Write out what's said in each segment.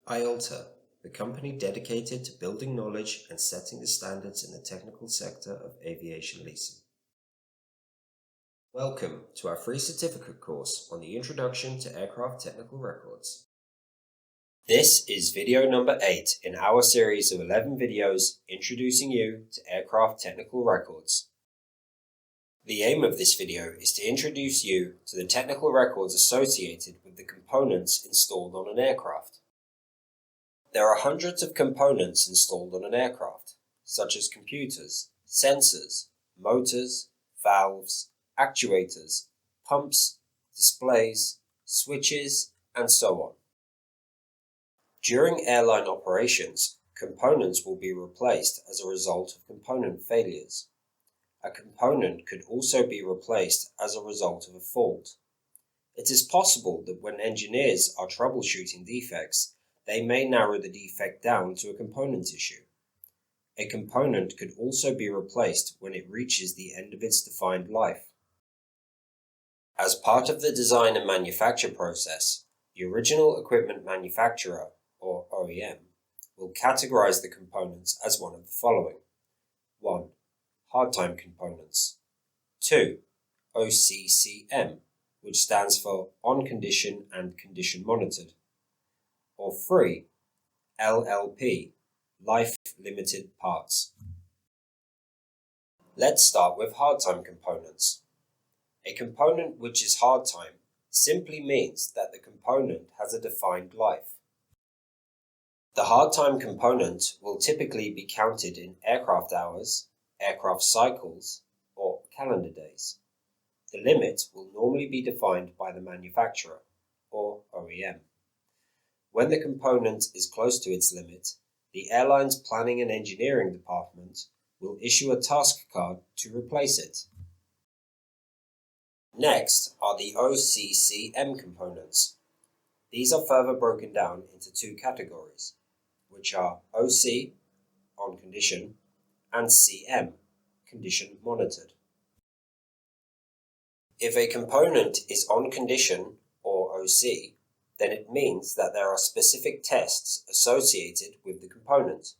IALTA, the company dedicated to building knowledge and setting the standards in the technical sector of aviation leasing. Welcome to our free certificate course on the Introduction to Aircraft Technical Records. This is video number 8 in our series of 11 videos introducing you to aircraft technical records. The aim of this video is to introduce you to the technical records associated with the components installed on an aircraft. There are hundreds of components installed on an aircraft, such as computers, sensors, motors, valves, actuators, pumps, displays, switches, and so on. During airline operations, components will be replaced as a result of component failures. A component could also be replaced as a result of a fault. It is possible that when engineers are troubleshooting defects, they may narrow the defect down to a component issue. A component could also be replaced when it reaches the end of its defined life. As part of the design and manufacture process, the original equipment manufacturer, or OEM, will categorize the components as one of the following. 1. Hardtime components. 2. OCCM, which stands for On Condition and Condition Monitored. Or 3. LLP, Life Limited Parts. Let's start with hardtime components. A component which is hardtime simply means that the component has a defined life. The hardtime component will typically be counted in aircraft hours, aircraft cycles, or calendar days. The limit will normally be defined by the manufacturer, or OEM. When the component is close to its limit, the airline's planning and engineering department will issue a task card to replace it. Next are the OCCM components. These are further broken down into two categories, which are OC, on condition, and CM, condition monitored. If a component is on condition, or OC, then it means that there are specific tests associated with the component.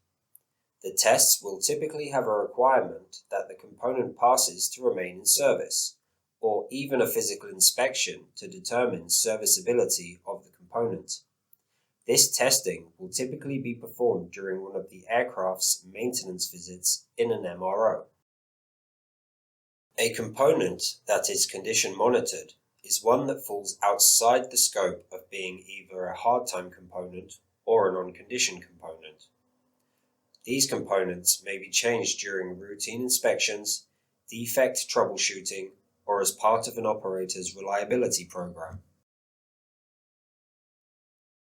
The tests will typically have a requirement that the component passes to remain in service, or even a physical inspection to determine serviceability of the component. This testing will typically be performed during one of the aircraft's maintenance visits in an MRO. A component that is condition monitored is one that falls outside the scope of being either a hardtime component or an on-condition component. These components may be changed during routine inspections, defect troubleshooting, or as part of an operator's reliability program.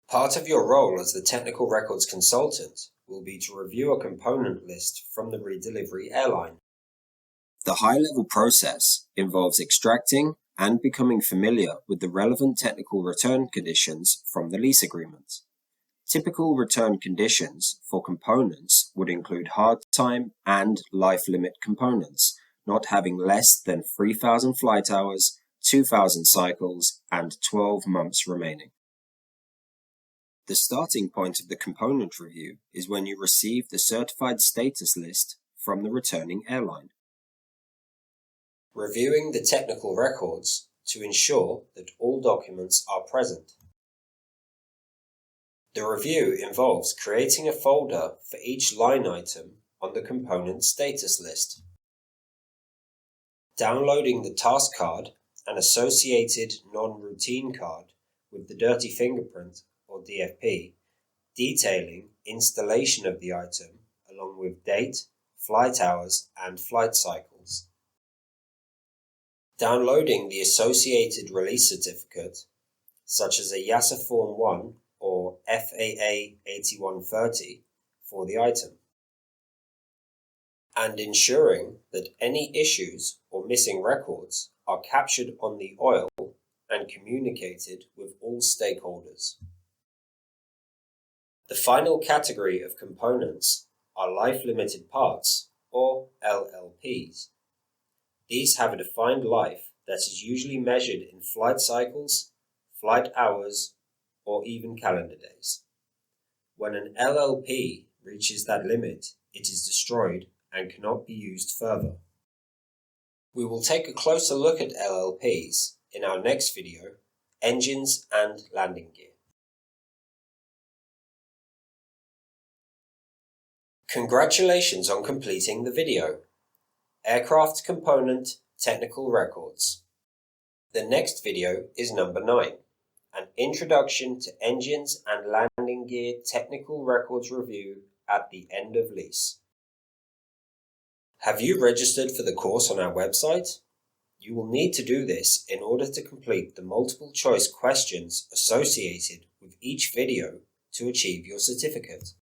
Part of your role as the technical records consultant will be to review a component list from the redelivery airline. The high-level process involves extracting and becoming familiar with the relevant technical return conditions from the lease agreement. Typical return conditions for components would include hardtime and life limit components, not having less than 3,000 flight hours, 2,000 cycles, and 12 months remaining. The starting point of the component review is when you receive the certified status list from the returning airline. Reviewing the technical records to ensure that all documents are present. The review involves creating a folder for each line item on the component status list. Downloading the task card and associated non-routine card with the dirty fingerprint or DFP, detailing installation of the item along with date, flight hours, and flight cycles. Downloading the associated release certificate, such as a IASA Form 1 or FAA 8130 for the item. And ensuring that any issues or missing records are captured on the oil and communicated with all stakeholders. The final category of components are life-limited parts, or LLPs. These have a defined life that is usually measured in flight cycles, flight hours, or even calendar days. When an LLP reaches that limit, it is destroyed and cannot be used further. We will take a closer look at LLPs in our next video, Engines and Landing Gear. Congratulations on completing the video. Aircraft Component Technical Records. The next video is number 9, an Introduction to Engines and Landing Gear Technical Records Review at the End of Lease. Have you registered for the course on our website? You will need to do this in order to complete the multiple choice questions associated with each video to achieve your certificate.